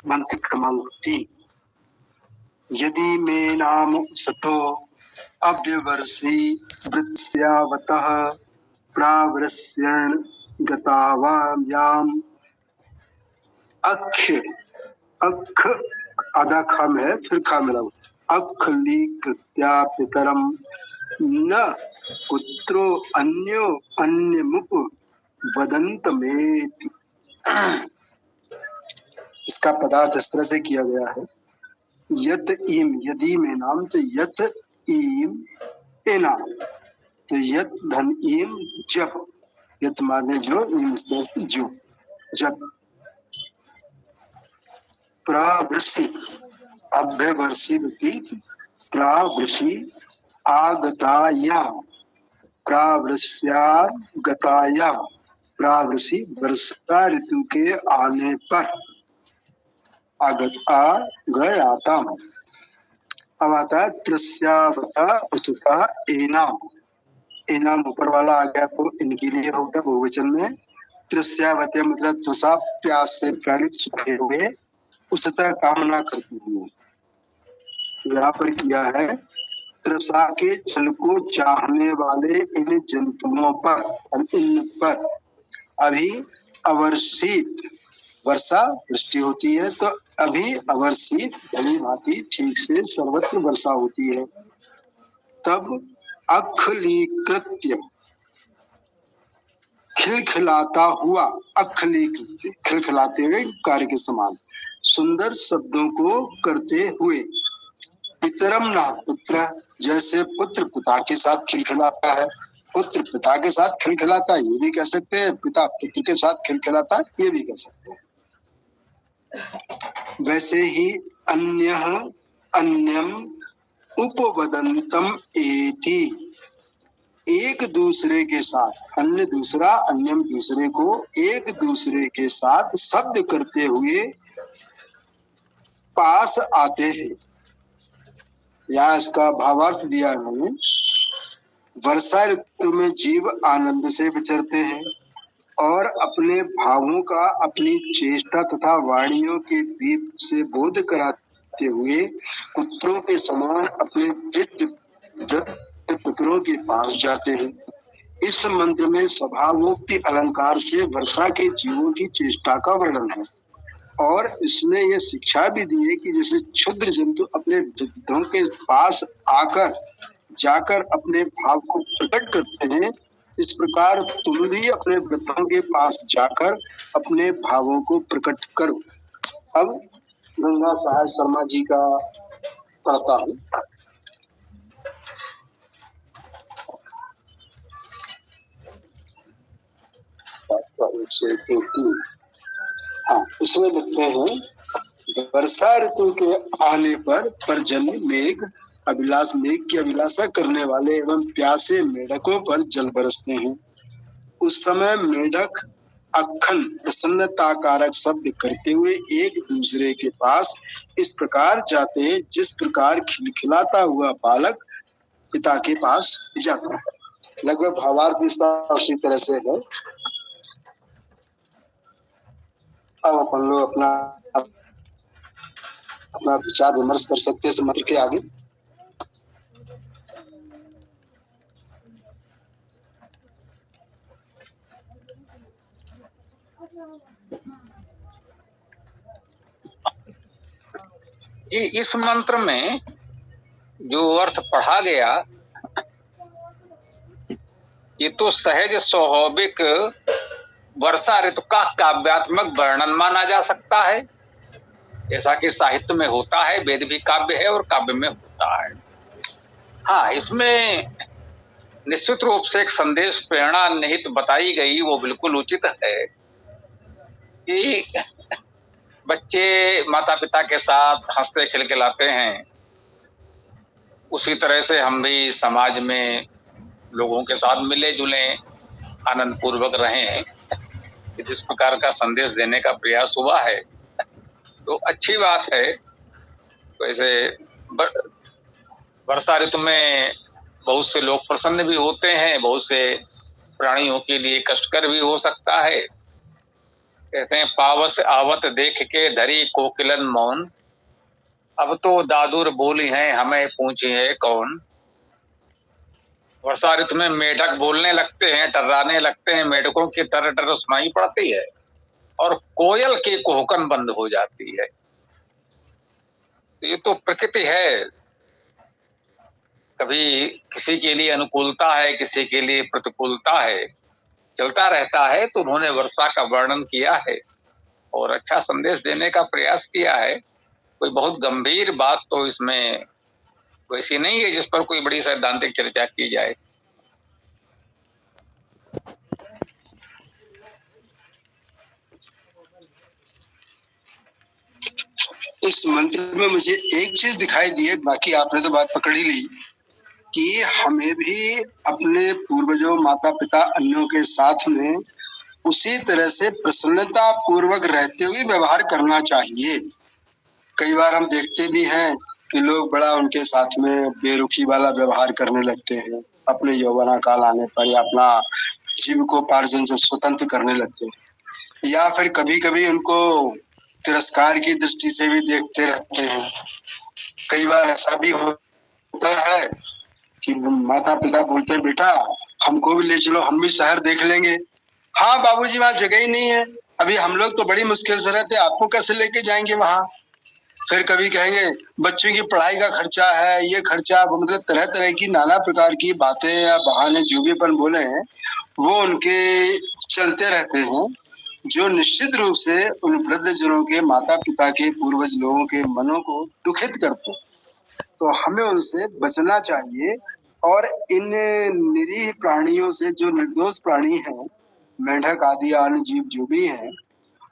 मंत्र क्रमांक 3। यदि मे नाम सतो अव्यवर्षि वृत्स्यावतः प्रावृष्यन् गतावायाम अक्ष अक्ष आधा खम है फिर खा मिला अखलीकृत्या पितरम न पुत्रो अन्यो अन्यमुप वदन्तमेति। इसका पदार्थ इस तरह से किया गया है। यत ईम यदि में नाम तो यत ईम एनाम तो यत धन ईम जब यत माने जो ईम जो जब प्रावृषि अभ्यवर्षि प्रावृषि आगताया प्रावृष्यागताया प्रावृषि वर्षा ऋतु के आने पर आगत आ गयाता। अब आता है त्रस्यावता उसका एनाम। एनाम ऊपर वाला आ गया तो इनके लिए होगा बहुवचन में। त्रस्यावत मतलब त्रसा प्यास से प्रेरित सूखे हुए उसका कामना करते हुए। तो यहाँ पर किया है त्रसा के जल को चाहने वाले इन जंतुओं पर इन पर अभी अवर्षित वर्षा वृष्टि होती है तो अभी अवर्षित भली भांति ठीक से सर्वत्र वर्षा होती है। तब अखलीकृत्य खिलखिलाता हुआ अखलीकृत्य खिलखिलाते हुए कार्य के समान सुंदर शब्दों को करते हुए पितरम ना पुत्र जैसे पुत्र पिता के साथ खिलखिलाता है पुत्र पिता के साथ खिलखिलाता ये भी कह सकते हैं पिता पुत्र के साथ खिलखिलाता ये भी कह सकते हैं। वैसे ही अन्यम उपवदंतम एति एक दूसरे के साथ अन्य दूसरा अन्यम दूसरे को एक दूसरे के साथ शब्द करते हुए पास आते हैं। या इसका भावार्थ दिया उन्होंने वर्षा ऋतु में जीव आनंद से विचरते हैं और अपने भावों का अपनी चेष्टा तथा वाणियों के बीच से बोध कराते हुए पुत्रों के समान अपने पुत्रों के पास जाते हैं। इस मंत्र में स्वभावोक्ति अलंकार से वर्षा के जीवों की चेष्टा का वर्णन है और इसमें यह शिक्षा भी दी है कि जैसे क्षुद्र जंतु अपने वृद्धों के पास आकर जाकर अपने भाव को प्रकट करते हैं इस प्रकार तुम भी अपने वृद्धों के पास जाकर अपने भावों को प्रकट करो। अब गंगा सहाय शर्मा जी का पढ़ता हूँ। हाँ इसमें लिखते हैं वर्षा ऋतु के आने पर पर्जन्य मेघ अभिलाष मेघ की अभिलाषा करने वाले एवं प्यासे मेढकों पर जल बरसते हैं। उस समय मेढक अखन प्रसन्नता कारक शब्द करते हुए एक दूसरे के पास इस प्रकार जाते हैं जिस प्रकार खिलखिलाता हुआ बालक पिता के पास जाता है। लगभग भावार्थ इसका उसी तरह से है। अब अपन लोग अपना विचार विमर्श कर सकते हैं मंत्र के आगे। ये इस मंत्र में जो अर्थ पढ़ा गया ये तो सहज स्वाभाविक वर्षा ऋतु का काव्यात्मक वर्णन माना जा सकता है। ऐसा कि साहित्य में होता है, वेद भी काव्य है और काव्य में होता है। हाँ इसमें निश्चित रूप से एक संदेश प्रेरणा निहित बताई गई वो बिल्कुल उचित है कि बच्चे माता पिता के साथ हंसते खिलखिलाते हैं उसी तरह से हम भी समाज में लोगों के साथ मिले जुले आनंद पूर्वक रहें। जिस प्रकार का संदेश देने का प्रयास हुआ है तो अच्छी बात है। वैसे वर्षा ऋतु में बहुत से लोग प्रसन्न भी होते हैं, बहुत से प्राणियों के लिए कष्टकर भी हो सकता है। कहते हैं पावस आवत देख के धरी कोकिलन मौन, अब तो दादुर बोली हैं हमें पूछी है कौन। वर्षा ऋतु में मेढक बोलने लगते हैं, टर्राने लगते हैं, मेढकों की टर टर सुनाई पड़ती है और कोयल की कुहकन बंद हो जाती है। तो ये तो प्रकृति है, कभी किसी के लिए अनुकूलता है, किसी के लिए प्रतिकूलता है, चलता रहता है। तो उन्होंने वर्षा का वर्णन किया है और अच्छा संदेश देने का प्रयास किया है। कोई बहुत गंभीर बात तो इसमें वैसी नहीं है जिस पर कोई बड़ी सैद्धांतिक चर्चा की जाए। इस मंत्र में मुझे एक चीज दिखाई दी है, बाकी आपने तो बात पकड़ ही ली, कि हमें भी अपने पूर्वजों, माता पिता, अन्यों के साथ में उसी तरह से प्रसन्नता पूर्वक रहते हुए व्यवहार करना चाहिए। कई बार हम देखते भी हैं कि लोग बड़ा उनके साथ में बेरुखी वाला व्यवहार करने लगते हैं अपने यौवना काल आने पर, या अपना जीविकोपार्जन जब स्वतंत्र करने लगते हैं, या फिर कभी कभी उनको तिरस्कार की दृष्टि से भी देखते रहते हैं। कई बार ऐसा भी होता है कि माता पिता बोलते हैं बेटा हमको भी ले चलो, हम भी शहर देख लेंगे। हाँ बाबूजी वहाँ जगह ही नहीं है, अभी हम लोग तो बड़ी मुश्किल से रहते, आपको कैसे लेके जाएंगे वहाँ। फिर कभी कहेंगे बच्चों की पढ़ाई का खर्चा है, ये खर्चा, मतलब तरह तरह की नाना प्रकार की बातें या बहाने जो भी अपन बोले हैं वो उनके चलते रहते हैं, जो निश्चित रूप से उन वृद्धजनों के, माता पिता के, पूर्वज लोगों के मनों को दुखित करते हैं। तो हमें उनसे बचना चाहिए और इन निरीह प्राणियों से, जो निर्दोष प्राणी हैं, मेंढक आदि अन्य जीव जो भी हैं,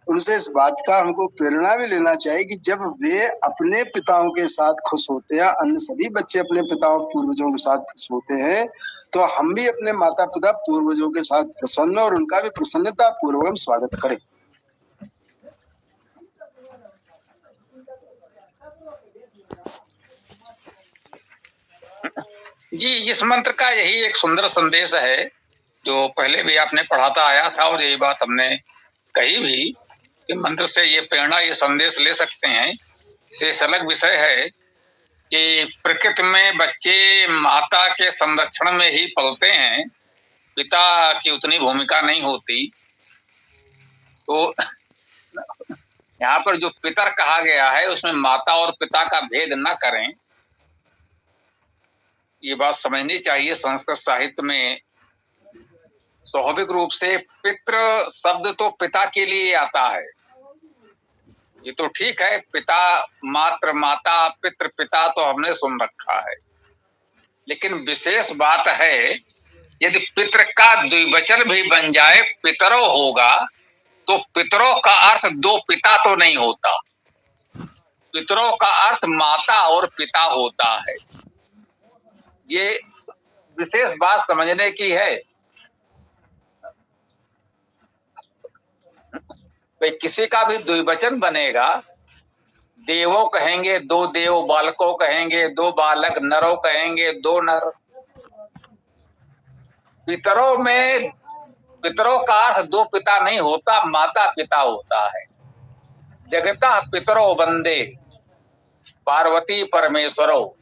उनसे इस बात का हमको प्रेरणा भी लेना चाहिए कि जब वे अपने पिताओं के साथ खुश होते हैं, अन्य सभी बच्चे अपने पिताओं पूर्वजों के साथ खुश होते हैं, तो हम भी अपने माता पिता पूर्वजों के साथ प्रसन्न और उनका भी प्रसन्नता पूर्वक स्वागत करें। जी, इस मंत्र का यही एक सुंदर संदेश है जो पहले भी आपने पढ़ाता आया था और यही बात हमने कही भी कि मंत्र से ये प्रेरणा, ये संदेश ले सकते हैं। से अलग विषय है कि प्रकृति में बच्चे माता के संरक्षण में ही पलते हैं, पिता की उतनी भूमिका नहीं होती। तो यहाँ पर जो पितर कहा गया है उसमें माता और पिता का भेद न करें, ये बात समझनी चाहिए। संस्कृत साहित्य में स्वाभाविक रूप से पितृ शब्द तो पिता के लिए आता है, ये तो ठीक है, पिता, मात्र, माता, पितृ, पिता तो हमने सुन रखा है। लेकिन विशेष बात है यदि पितृ का द्विवचन भी बन जाए पितरो होगा, तो पितरों का अर्थ दो पिता तो नहीं होता, पितरों का अर्थ माता और पिता होता है। ये विशेष बात समझने की है। भाई किसी का भी द्विवचन बनेगा, देवो कहेंगे दो देव, बालकों कहेंगे दो बालक, नरों कहेंगे दो नर। पितरों में पितरों का अर्थ दो पिता नहीं होता, माता पिता होता है। जगता पितरो वंदे पार्वती परमेश्वरो,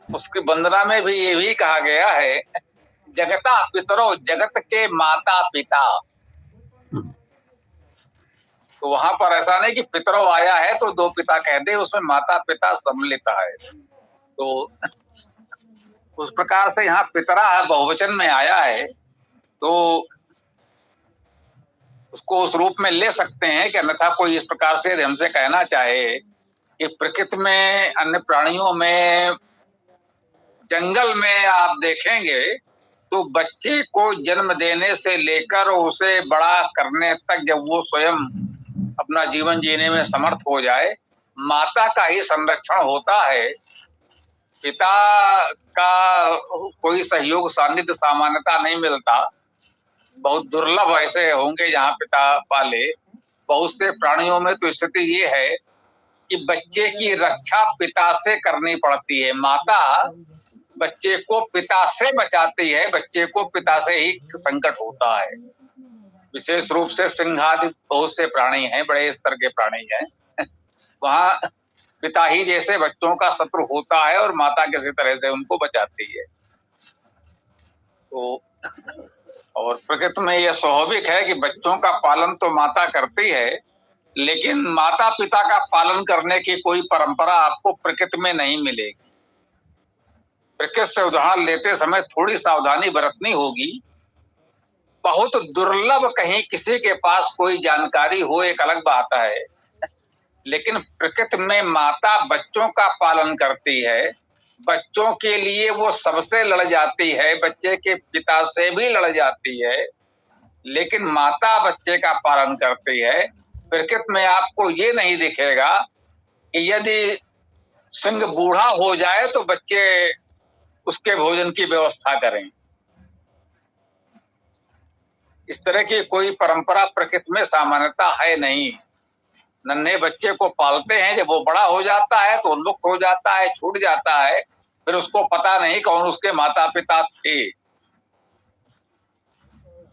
उसकी वंदना में भी ये भी कहा गया है जगता पितरो, जगत के माता पिता। तो वहां पर ऐसा नहीं कि पितरो आया है तो दो पिता कह दे, उसमें माता पिता सम्मिलित है। तो उस प्रकार से यहाँ पितरा बहुवचन में आया है, तो उसको उस रूप में ले सकते हैं कि अन्यथा कोई इस प्रकार से हमसे कहना चाहे कि प्रकृति में, अन्य प्राणियों में, जंगल में आप देखेंगे तो बच्चे को जन्म देने से लेकर उसे बड़ा करने तक, जब वो स्वयं अपना जीवन जीने में समर्थ हो जाए, माता का ही संरक्षण होता है। पिता का कोई सहयोग, सानिध्य सामान्यता नहीं मिलता। बहुत दुर्लभ ऐसे होंगे जहाँ पिता पाले। बहुत से प्राणियों में तो स्थिति ये है कि बच्चे की रक्षा पिता से करनी पड़ती है। माता बच्चे को पिता से बचाती है, बच्चे को पिता से ही संकट होता है। विशेष रूप से सिंह आदि बहुत से प्राणी हैं, बड़े स्तर के प्राणी हैं, वहां पिता ही जैसे बच्चों का शत्रु होता है और माता किसी तरह से उनको बचाती है। तो और प्रकृति में यह स्वाभाविक है कि बच्चों का पालन तो माता करती है, लेकिन माता पिता का पालन करने की कोई परंपरा आपको प्रकृति में नहीं मिलेगी। प्रकृति से उदाहरण लेते समय थोड़ी सावधानी बरतनी होगी। बहुत दुर्लभ कहीं किसी के पास कोई जानकारी हो, एक अलग बात है, लेकिन प्रकृति में माता बच्चों का पालन करती है, बच्चों के लिए वो सबसे लड़ जाती है, बच्चे के पिता से भी लड़ जाती है, लेकिन माता बच्चे का पालन करती है। प्रकृति में आपको ये नहीं दिखेगा कि यदि सिंह बूढ़ा हो जाए तो बच्चे उसके भोजन की व्यवस्था करें। इस तरह की कोई परंपरा प्रकृति में सामान्यता है नहीं। नन्हे बच्चे को पालते हैं, जब वो बड़ा हो जाता है तो उन्मुक्त हो जाता है, छूट जाता है, फिर उसको पता नहीं कौन उसके माता पिता थे।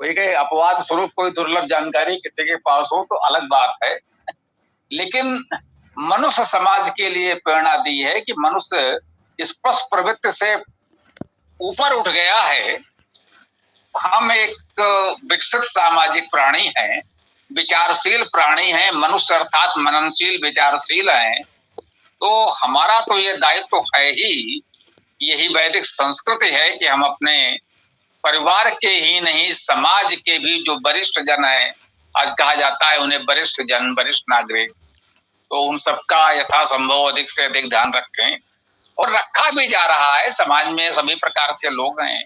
कोई अपवाद स्वरूप कोई दुर्लभ जानकारी किसी के पास हो तो अलग बात है, लेकिन मनुष्य समाज के लिए प्रेरणा दी है कि मनुष्य स्पष्ट प्रवृत्ति से ऊपर उठ गया है। हम एक विकसित सामाजिक प्राणी हैं, विचारशील प्राणी हैं, मनुष्य अर्थात मननशील विचारशील हैं। तो हमारा तो ये दायित्व है ही, यही वैदिक संस्कृति है कि हम अपने परिवार के ही नहीं समाज के भी जो वरिष्ठ जन है, आज कहा जाता है उन्हें वरिष्ठ जन, वरिष्ठ नागरिक, तो उन सबका यथासंभव अधिक से अधिक ध्यान रखें। और रखा भी जा रहा है। समाज में सभी प्रकार के लोग हैं।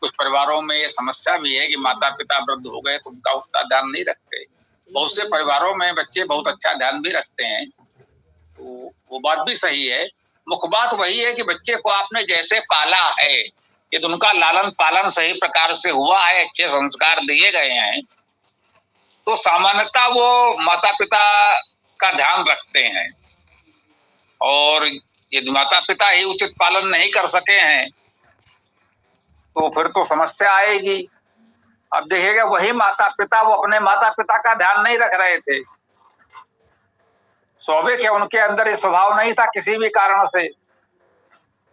कुछ परिवारों में ये समस्या भी है कि माता पिता वृद्ध हो गए तो उनका उतना ध्यान नहीं रखते। बहुत से परिवारों में बच्चे बहुत अच्छा ध्यान भी रखते हैं, तो वो बात भी सही है। मुख्य बात वही है कि बच्चे को आपने जैसे पाला है, यदि उनका लालन पालन सही प्रकार से हुआ है, अच्छे संस्कार दिए गए हैं, तो सामान्यतः वो माता पिता का ध्यान रखते हैं। और यदि माता पिता ही उचित पालन नहीं कर सके हैं तो फिर तो समस्या आएगी। अब देखिएगा, वही माता पिता वो अपने माता पिता का ध्यान नहीं रख रहे थे। स्वाभाविक है, उनके अंदर ये स्वभाव नहीं था किसी भी कारण से।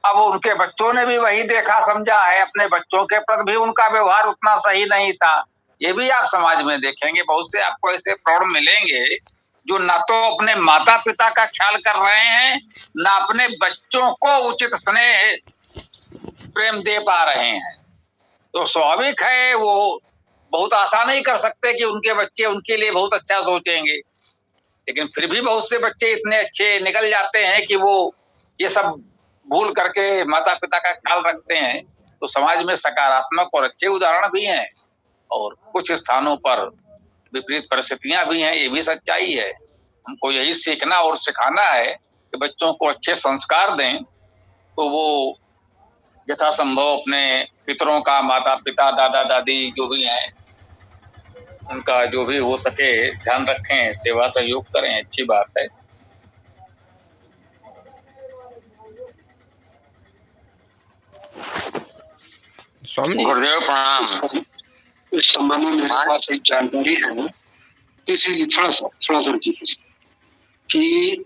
अब उनके बच्चों ने भी वही देखा समझा है, अपने बच्चों के प्रति भी उनका व्यवहार उतना सही नहीं था। ये भी आप समाज में देखेंगे, बहुत से आपको ऐसे प्रौढ़ मिलेंगे जो ना तो अपने माता पिता का ख्याल कर रहे हैं, ना अपने बच्चों को उचित स्नेह प्रेम दे पा रहे हैं। तो स्वाभाविक है, वो बहुत आशा नहीं कर सकते कि उनके बच्चे उनके लिए बहुत अच्छा सोचेंगे, लेकिन फिर भी बहुत से बच्चे इतने अच्छे निकल जाते हैं कि वो ये सब भूल करके माता पिता का ख्याल रखते हैं। तो समाज में सकारात्मक और अच्छे उदाहरण भी हैं और कुछ स्थानों पर विपरीत परिस्थितियां भी हैं, ये भी सच्चाई है। हमको यही सीखना और सिखाना है कि बच्चों को अच्छे संस्कार दें, तो वो यथासंभव अपने पितरों का, माता पिता, दादा दादी जो भी हैं, उनका जो भी हो सके ध्यान रखें, सेवा सहयोग करें, अच्छी बात है। स्वामी जी, गुरुदेव प्रणाम। इस संबंध में मेरे पास एक जानकारी है, इसीलिए थोड़ा सा कि